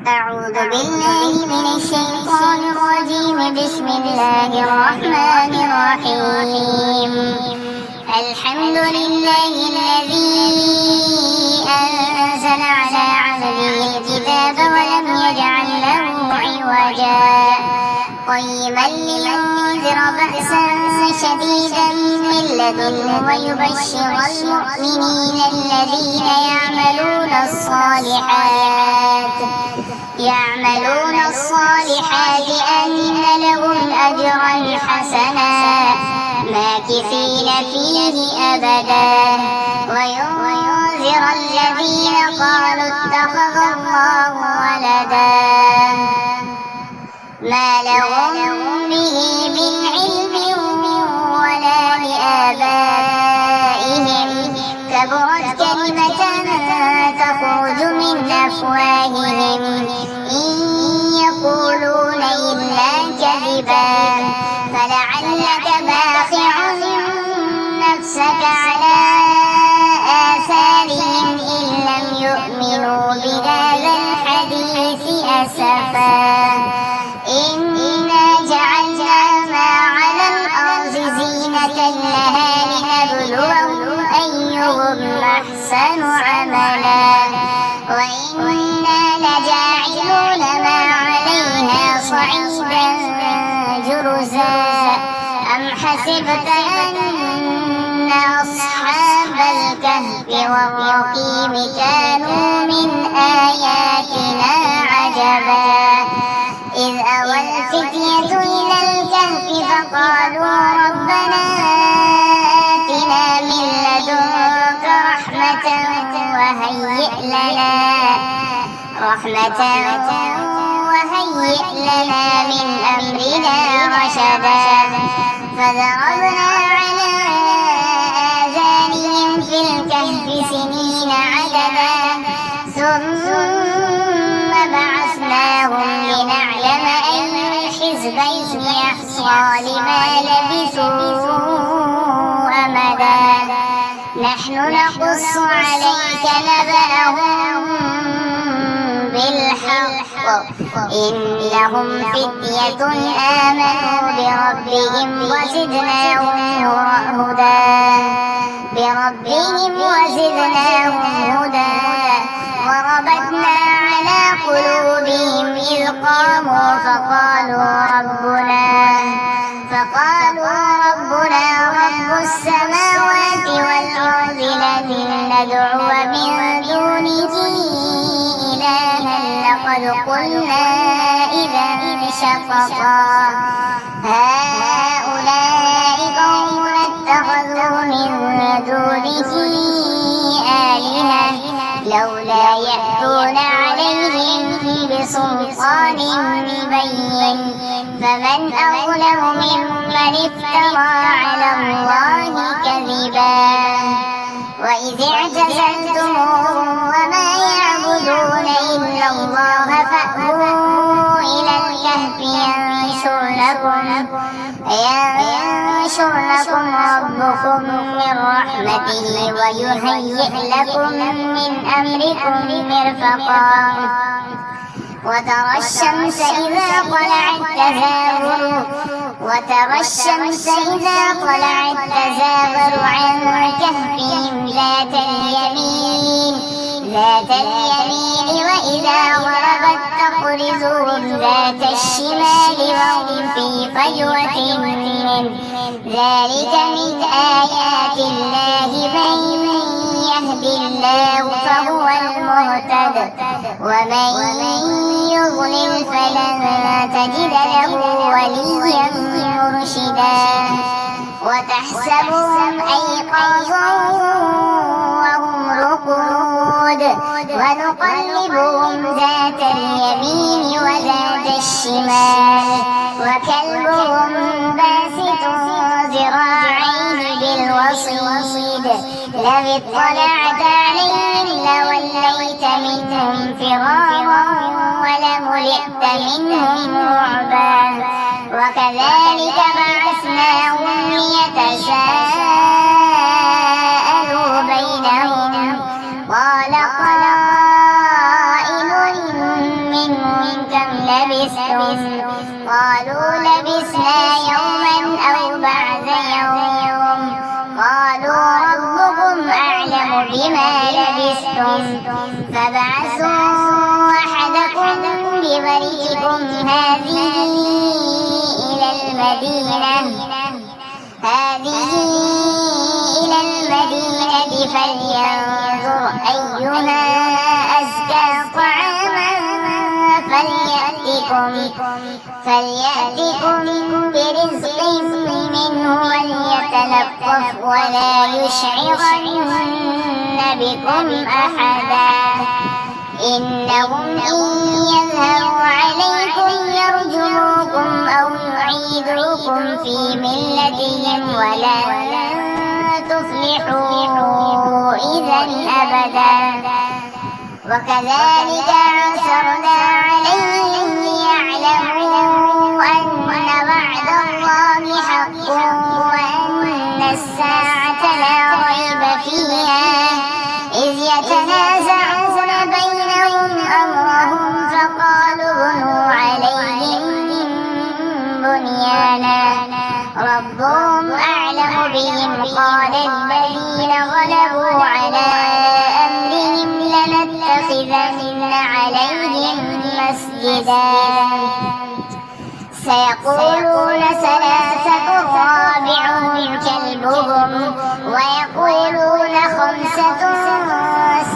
أعوذ بالله من الشيطان الرجيم. بسم الله الرحمن الرحيم. الحمد لله الذي أنزل على عبده الكتاب ولم يجعل له عوجا قيما لينذر بأسا شديدا من لدنه ويبشر المؤمنين الذين يعملون الصالحات أن لهم أجرا حسنا ماكثين فيه أبدا وينذر الذين قالوا اتخذ الله ولدا ما لهم به من علم ولا لآبائهم كبرت كلمة تخرج من أفواههم إن يقولون إلا كذبا فلعلك باخع نفسك على آثارهم إن لم يؤمنوا بهذا الحديث أسفا إنا جعلنا ما على الأرض زينة لها لنبلوهم أيهم أحسن عملا وإنا لجاعلون ما عليها صعيدا جرزا أم حسبت أن أصحاب الكهف والرقيم كانوا من آياتنا عجبا إذ أوى الفتية إلى الكهف فقالوا ربنا آتنا من لدنك رحمة وهيئ لنا من أمرنا رشدا فضربنا على آذانهم في الكهف سنين عددا ثم بعثناهم لنعلم أي الحزبين أحصى لما لبثوا أمدا نحن نقص عليك نبأهم بالحق إنهم فتية آمنوا بربهم وزدناهم هدى وربطنا على قلوبهم إذ قاموا فقالوا ربنا رب السماوات والأرض لن ندعو من دونه إلها لقد قلنا إذا شططا هؤلاء قوم اتخذوا من دونه آلهة لولا يأتون عليهم بسلطان بين فمن أظلم ممن افترى على الله كذبا وإذ اعتزلتموهم وما يعبدون إلا الله فأووا إلى الكهف ينشر لكم ربكم من رحمته ويهيئ لكم من أمركم مرفقا وترى الشمس إذا طلعت تزاور عن كهفهم ذات اليمين وإذا غربت تقرضهم ذات الشمال وهم في فجوة منه ذلك من آيات الله من يهد الله فهو المهتد ومن يضلل فلن تجد له وليا مرشدا وتحسبهم أيقاظا وهم رقود ونقلبهم ذات اليمين وذات الشمال وكلبهم باسط ذراعيه بالوصيد لو اطلعت عليهم لوليت منهم فرارا ولملئت منهم رعبا وكذلك بعثناهم ليتساءلوا بينهم قال قائل منهم لبثتم قالوا لبثنا يوما أو بعد يوم قالوا ربكم أعلم بما لبثتم فابعثوا أحدكم بورقكم هذه إلى المدينة فلينظر أيها أزكى طعاما فليأتكم برزق منه وليتلطف ولا يشعرن بكم أحدا إنهم إن يظهروا عليكم يرجموكم أو يعيدوكم في ملتهم ولن تفلحوا إذا أبدا وكذلك عثرنا عليهم ليعلموا أن وعد الله حق وأن الساعة لا ريب فيها إذ يتنازعون بينهم أمرهم فقالوا ابنوا عليهم بنيانا ربهم أعلم بهم قال الذين غلبوا على أمرهم لنتخذن عليهم مسجدا سيقولون ثلاثة رابعهم كلبهم ويقولون خمسة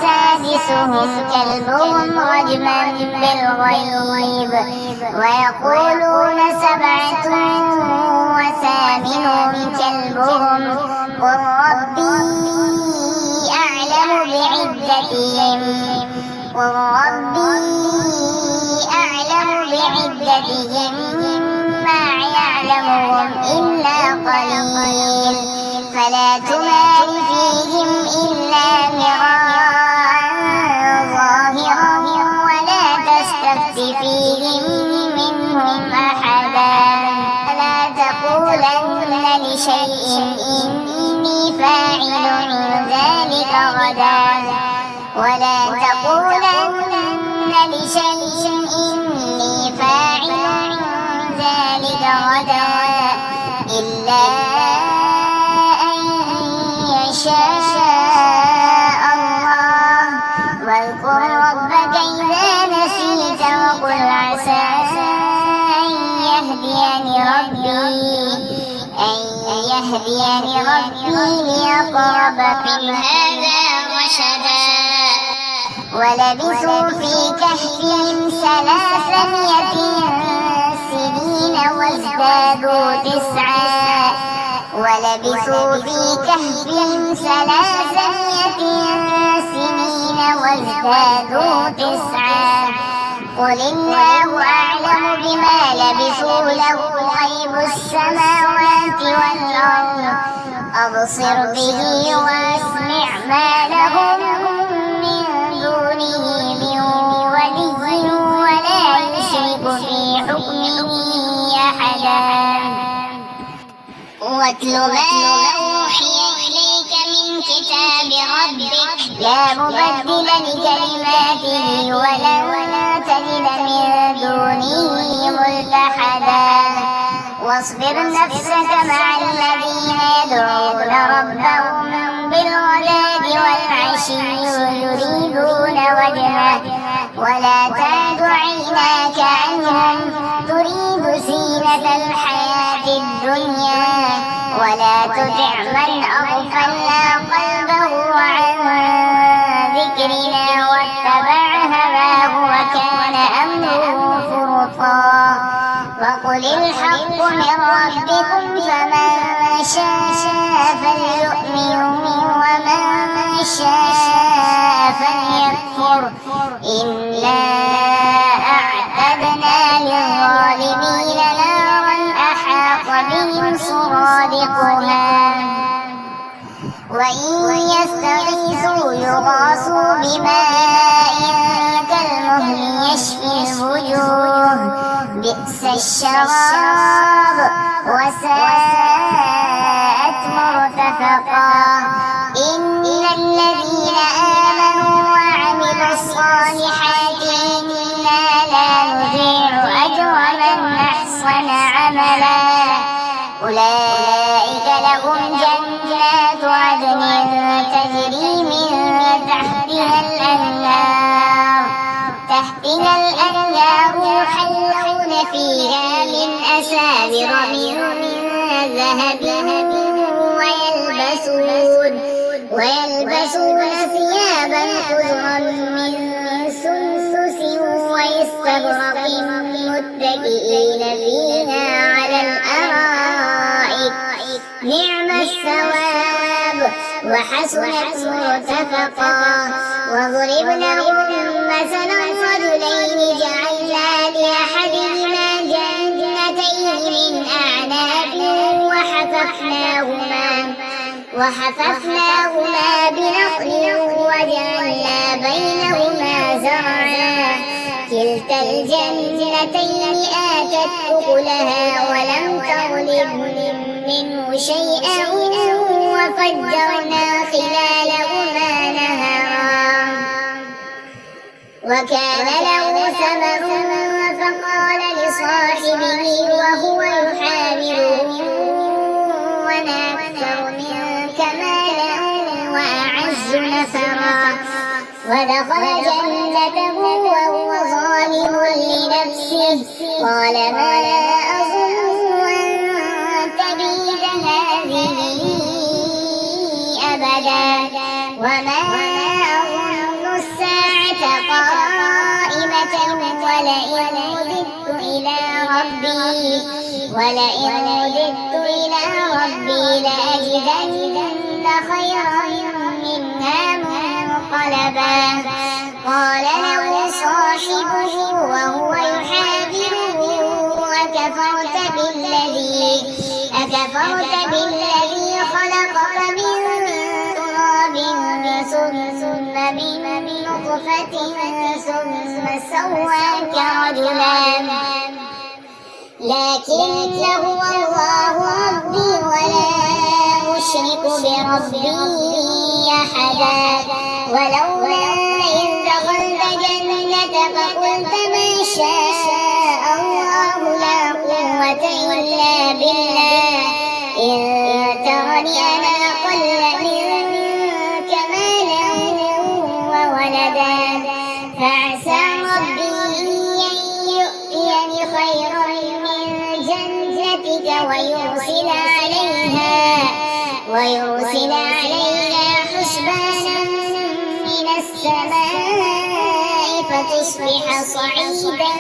سادسهم كلبهم رجما بالغيب ويقولون سبعة وثامنهم كلبهم قل ربي أعلم بعدتهم ما يعلمهم إلا قليل فلا تمار فيهم إلا مراء ظاهرا ولا تستفت فيهم منهم أحدا فلا تقولن لشيء إني فاعل ذلك غدا ولا تقولن لشيء إني فاعل ذلك غدا إلا أن يشاء الله واذكر ربك إذا نسيت وقل عسى أن يهديني ربي لأقرب من هذا رشدا ولبثوا في كهفهم 300 سنين وازدادوا 9 قل الله أعلم بما لبثوا له غيب السماوات والأرض أبصر به وأسمع ما لهم من دونه من ولي ولا يشرك في حكمه أحدا واتل ما أوحي إليك من كتاب ربك لا مبدل لكلماته ولن تجد من دونه ملتحدا واصبر نفسك مع الذين يدعون ربهم بالغداة والعشي يريدون وجهه ولا تعد عيناك عنهم تريد زينة الحياة الدنيا ولا تطع من أغفلنا قلبه عن ذكرنا واتبع هواه وكان أمره فرطا وقل الحق من ربكم فمن شاء فليؤمن ومن شاء فليكفر إنا أعتدنا للظالمين نارا أحاط بهم سرادقها وإن يستغيثوا يغاثوا بماء كالمهل يشفي الوجوه بئس الشراب وساءت مرتفقا إن الذين آمنوا وعملوا الصالحات إنا لا نضيع أجر أولئك لهم جنات عدن تجري من تحتها الأنهار يحلون فيها من أساور من ذهب ويلبسون ثيابا خضرا من سندس واستبرق متكئين فيها على الأرائك نعم الثواب وحسنت مرتفقا. واضرب لهم مثلا رجلين جعلنا لأحدهما جنتين من أعناب وحففناهما بنخل وجعلنا بينهما زرعا كلتا الجنتين آتت أكلها ولم تظلم منه شيئا وفجرنا خلالهما نهرا وكان له ثمر فقال لصاحبه وهو يحاوره وأنا أكثر منك مالا وأعز نفرا. ودخل جنته وهو ظالم لنفسه قال ما أظن أن تبيد هذه أبدا وما أظن الساعة قائمة ولئن رددت إلى ربي لأجدن خيرا منها منقلبا. قال له صاحبه وهو يحاوره أكفرت بالذي خلقك من تراب ثم من نطفة ثم سواك رجلا لكن هو الله ربي ولا أشرك بربي أحدا. ولولا إذ دخلت جنتك قلت ما شاء الله لا قوة إلا بالله إن ترني أنا أقل منك مالا وولدا فعسى ربي أن يؤتيني خيرا من جنتك ويرسل عليها حسبانا من السماء فتصبح صعيدا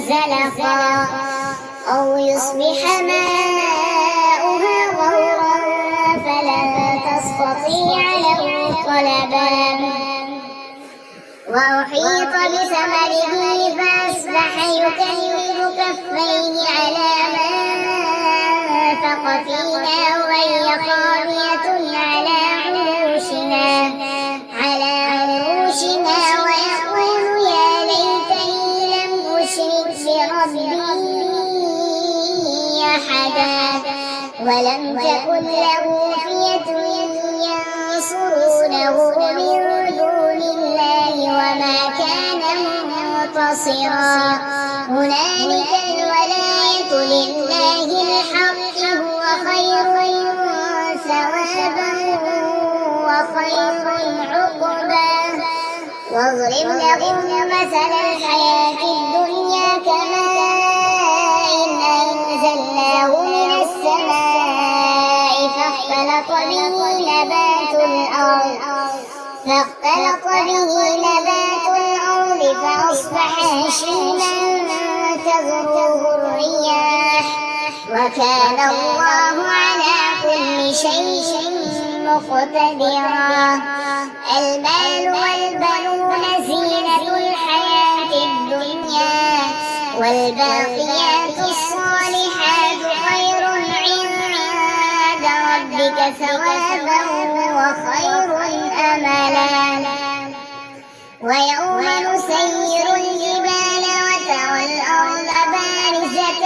زلقا أو يصبح ماؤها غورا فلن تستطيع له طلبا. وأحيط بثمره فأصبح يكذب كفيه على ما أنفق فيها وهي خاوية على عروشها ويقول يا ليتني لم أشرك بربي أحدا ولم تكن له فئة ينصرونه من دون الله وما كان منتصرا. هنالك الولاية لله الحق هو خير ثوابا وخير عقبا. واضرب لهم مثل الحياة الدنيا كماء أنزلناه من السماء فاختلط به نبات الأرض فأصبح هشيما تذروه الرياح وكان الله على كل شيء مقتدرا. المال والبنون زينة الحياة الدنيا والباقيات الصالحات خير عند ربك ثوابا وخير أملا. ويوم نسير الجبال وترى الأرض بارزة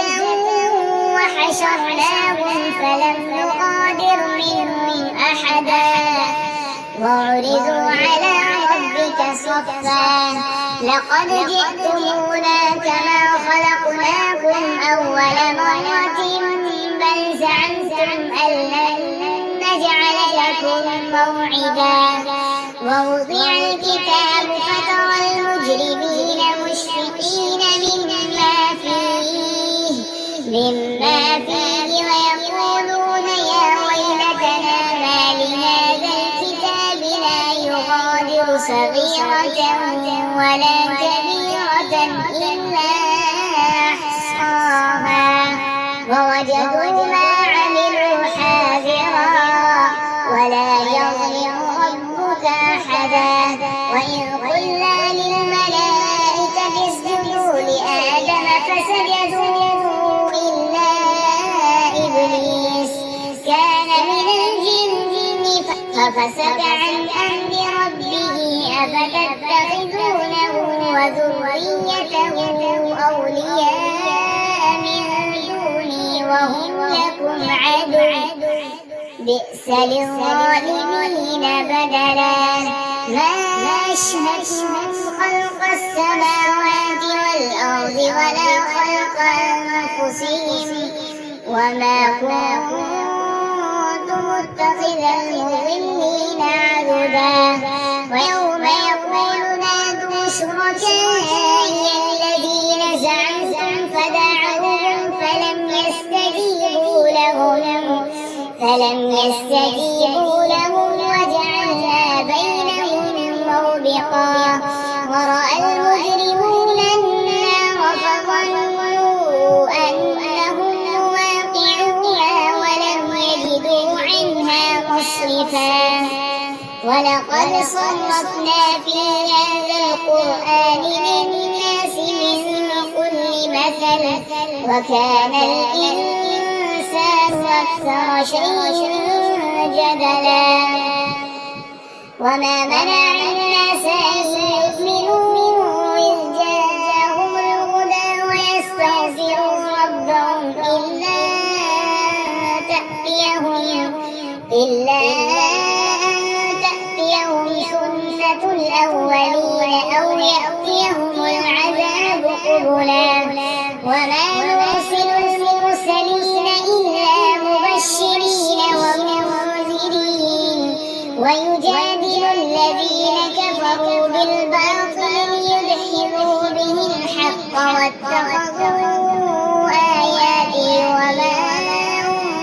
وحشرناهم فلم نغادر منهم أحدا وعرضوا على ربك صفا لقد جئتمونا كما خلقناكم أول مرة بل زعمتم أن لن نجعل لكم موعدا ووضع الكتاب فترى المجرمين مشفقين مما فيه ويقولون يا ويلتنا ما لهذا الكتاب لا يغادر صغيرة ولا كبيرة إلا أحصاها ووجدوا ما عملوا حاضرا ولا يظلم ربك أحدا وإذ قلنا للملائكة اسجدوا لآدم فسجدوا إلا إبليس كان من الجن ففسق عن أمر ربه أفتتخذونه وذريته أولياء من دوني وهم لكم عدو بئس للظالمين بدلا ما أشهدتهم خلق السماوات والأرض ولا خلق أنفسهم وما كنت متخذ المضلين عضدا ويوم يقول نادوا شركائي الذين زعمتم فدعوهم فلم يستجيبوا لهم وجعلنا بينهم موبقا ورأى المجرمون النار فظنوا أنهم واقعوها ولم يجدوا عنها مصرفا ولقد صرفنا في هذا القرآن للناس من كل مثل وكان الإنسان أكثر شيء جدلا وما منع الناس أن يؤمنوا إذ جاءهم الهدى ويستغفروا ربهم إلا أن تأتيهم سنة الأولين أو يأتيهم العذاب قبلا وما نرسل المرسلين إلا مبشرين ومنذرين ويجادل الذين كفروا بالباطل ليدحضوا به الحق واتخذوا آياتي وما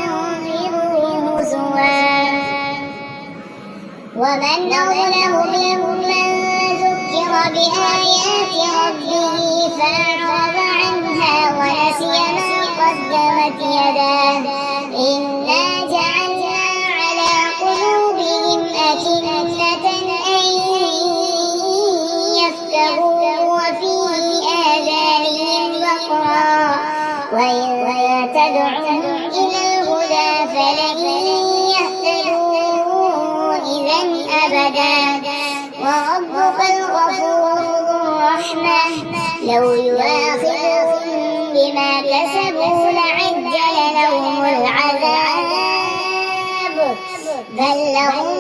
أنذروا هزوا ومن أظلم ممن ذكر بآيات ربه فأعرض عنها ونسي ما قدمت يداه إنا جعلنا على قلوبهم أكنة أن يفقهوا وفي آذانهم وقرا وإن تدعهم إلى الهدى فلن يهتدوا إذا أبدا وربك الغفور ذو الرحمة لو يؤاخذهم بما كسبوا لعجل لهم العذاب بل لهم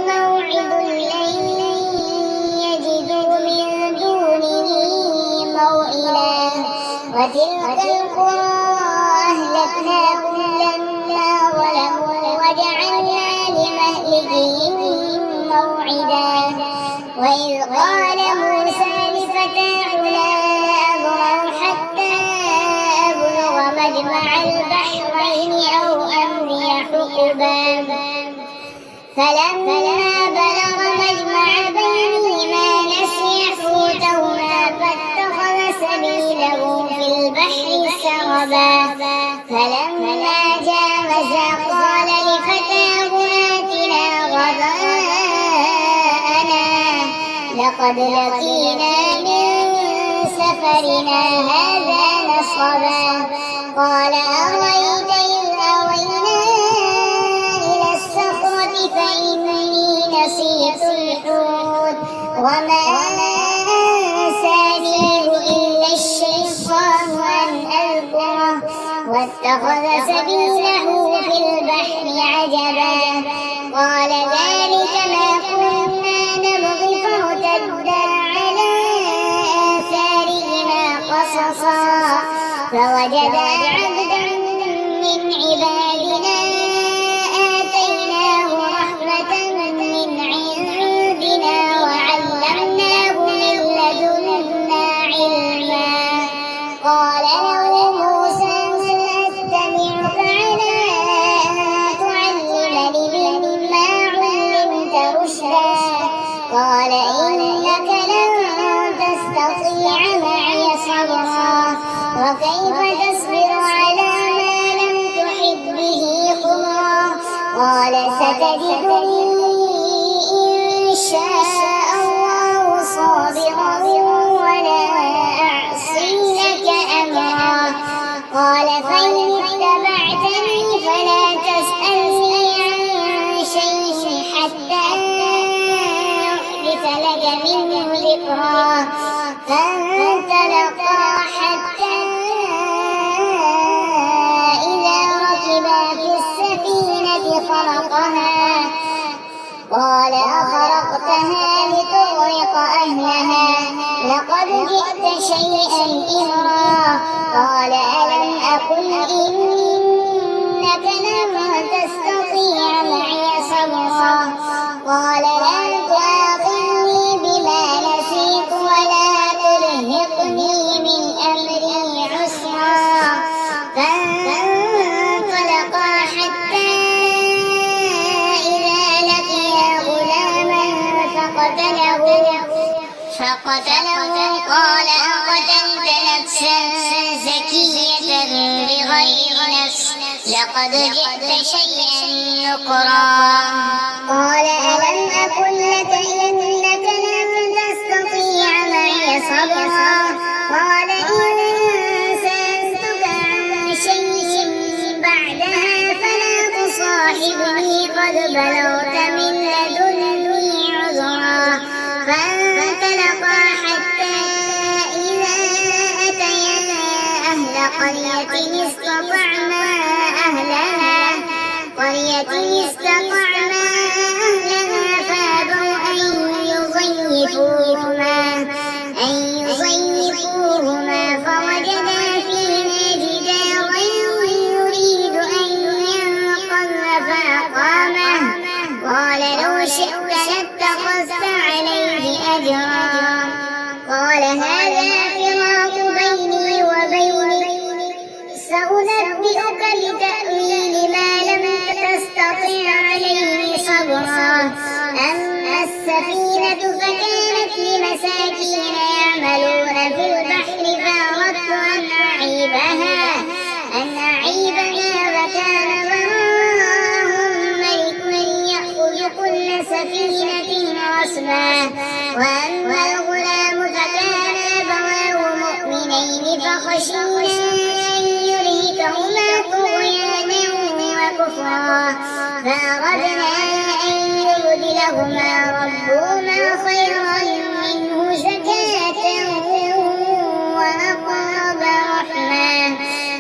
موعد لن يجدوا من دونه موئلا وتلك القرى أهلكناهم لما ظلموا وجعلنا لمهلكهم موعدا وإذ قال موسى لفتاه لا أبرح حتى أبلغ مجمع البحرين أو أمضي حقبا فلما بلغ مجمع بينهما نسي حوتهما فاتخذ سبيله في البحر سربا فلما جاوزا قال لفتاه آتنا غداءنا لقد لقينا من سفرنا هذا نصبا قال أرأيت إذ أوينا إلى الصخرة فإني نسيت الحوت وما أنسانيه إلا الشيطان أن أذكره واتخذ سبيله في البحر عجبا قال ذلك ما كنا نبغي فارتدا على آثارهما قصصا فوجدا عبدا من عبادنا معي صبرا وكيف تصبر على ما لم تحط به خبرا قال ستجدني إن شاء الله صابرا ولا أعصي لك أمرا قال فإن اتبعتني فلا تسألني عن شيء حتى أحدث لك منه ذكرا فانطلقا حتى إذا ركبا في السفينة خرقها قال أخرقتها لتغرق أهلها لقد جئت شيئا إمرا قال ألم أقل إنك لن تستطيع معي صبرا قال لا تؤاخذني بما نسيت ولا ترهقني من أمري عسرا فانطلقا حتى إذا لقيا غلاما فقتله قال أقتلت نفسا زكية بغير نفس لقد جئت شيئا نكرا قال ألم أقل لك إنك لن تستطيع معي صبرا قال إن سألتك عن شيء بعدها فلا تصاحبني قد بلغت من لدني عذرا فانطلقا حتى إذا أتيا أهل قرية استطعما أهلها فأبوا أن يضيفوهما فوجدا فيها جدارا يريد أن ينقض فأقامه قال لو شئت لاتخذت عليه أجرا قال هذا فراق بيني وبينك سأنبئك بتأويل ما لم تستطع عليه صبرا أما السفينة فكانت لمساكين يعملون في البحر فأردت أن أعيبها وكان وراءهم ملك يأخذ كل سفينة غصبا وأما الغلام فكان أبواه مؤمنين فخشينا أن يرهقهما طغيانا وكفرا فأردنا أن يبدلهما ربهما خيرا منه زكاة وأقرب رحما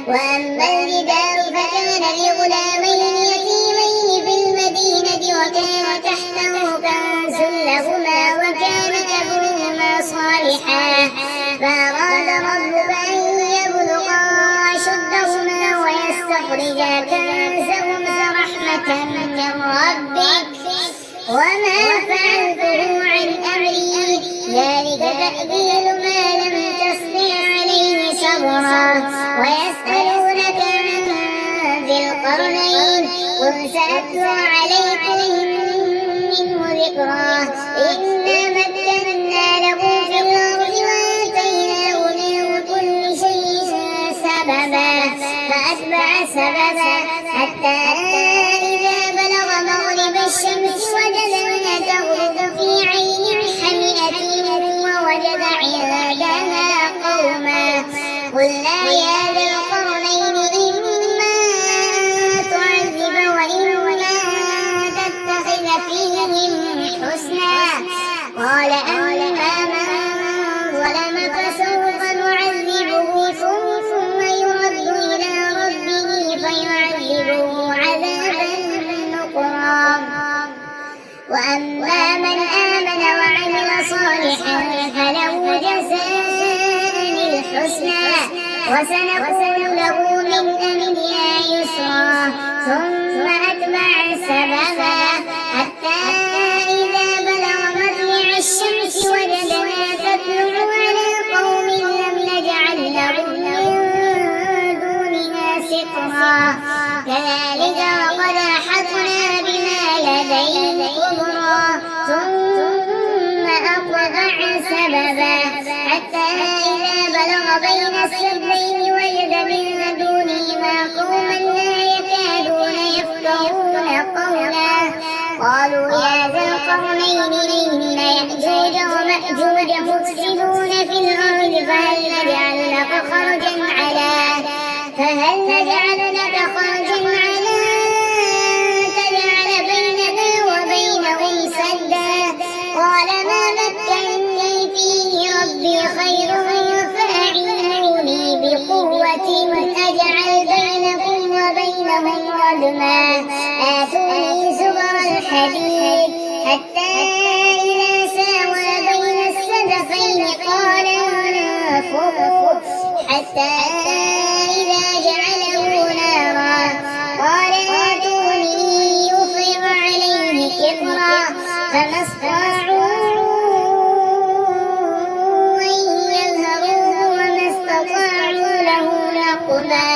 وأما الجدار فكان لغلامين يتيمين في المدينة وكان تحته كنز لهما وكان أبوهما صالحا فأراد ربك أن يبلغا أشدهما ويستخرجا كنزهما رحمة من ربك وما فعلته عن أمري ذلك تأويل ما لم تستطع عليه صبرا ويسألونك عن ذي القرنين قل سأتلو عليكم منه ذكرا إنا مكنا له في الأرض وآتيناه من كل شيء سببا فأتبع سببا حتى إذا بلغ مغرب الشمس وجدها تغرب في عين حمئة ووجد عندها قوما قلنا يا ذا القرنين إما أن تعذب وإما أن تتخذ فيهم حسنا قال أما من ظلم فسوف نعذبه ثم يرد إلى ربه فيعذبه عذابا نكرا وأما من آمن وعمل صالحا فله جزاء الحسنى وسنقول له من أمرنا يسرا ثم أتبع سببا حتى إذا بلغ مطلع الشمس وجدها تطلع على قوم لم نجعل لهم من دونها سترا كذلك وقد أحطنا بما لديه خبرا ثم أتبع سببا حتى إذا بين السدين وجد من دونهما قوما لا يكادون يفقهون قولا قالوا يا ذا القرنين إن يأجوج ومأجوج مفسدون في الأرض فهل نجعل لك خرجا على تجعل بيننا وبينهم سدا قال ما مكنني فيه ربي خير فأعينوني بقوة أجعل بينكم وبينهم ردما آتوني زبر الحديد حتى إذا ساوى بين السدفين قال انفخوا حتى إذا جعله نارا قال آتوني يفرغ عليه كبرا فما استطاعوا أن يظهروه وما استطاعوا له نقبا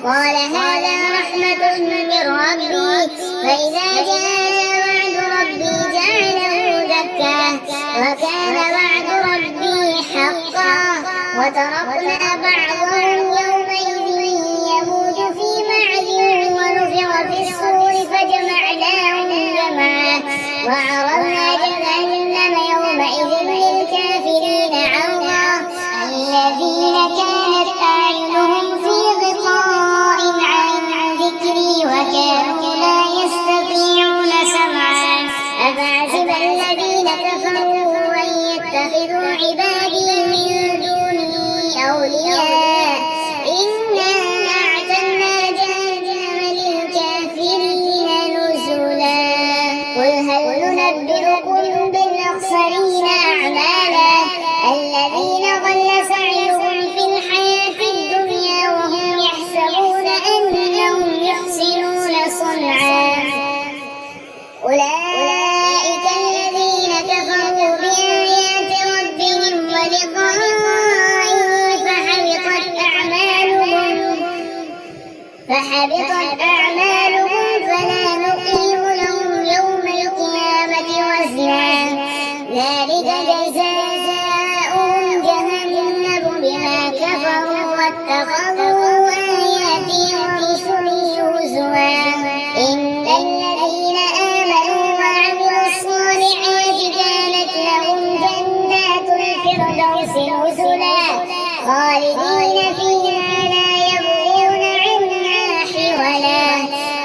قال هذا رحمة من ربي فإذا جاء وعد ربي جعله دكا وكان وعد ربي حقا وتركنا بعضهم يومئذ يموج في بعض ونفخ في الصور فجمعناهم جمعا وعرضنا جهنم يومئذ للكافرين عرضا الذين كانت أعينهم في غطاء عن ذكري وكانوا لا يستطيعون سمعا أفحسب الذين كفروا أن يتخذوا عبادي من أولياء إنا أعتدنا جهنم للكافرين نزلا قل هل ننبئكم بالأخسرين أعمالا الذين ضل سعيهم في الحياة الدنيا وهم يحسبون أنهم يحسنون صنعا أولئك الذين كفروا بآيات ربهم ولقائه فحبطت أعمالهم فلا نقيم لهم يوم القيامة وزنا ذلك جزاؤهم جهنم بما كفروا واتخذوا آياتي ورسلي هزوا إن الذين آمنوا وعملوا الصالحات كانت لهم جنات الفردوس نزلا خالدين فيها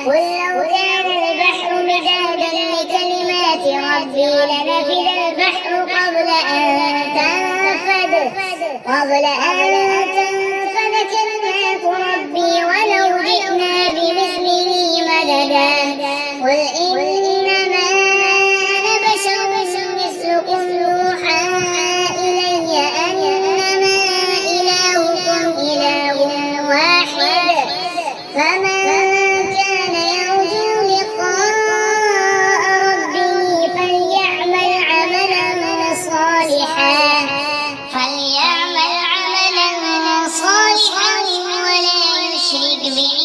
قل لو كان البحر مدادا لكلمات ربي لنفد البحر قبل أن تنفد كلمات ربي ولو جئنا بمثله مددا قل إنما أنا بشر مثلكم يوحى إلي أنما إلهكم إله واحد فمن كان يرجو لقاء ربه فليعمل عملا صالحا ولا يشرك به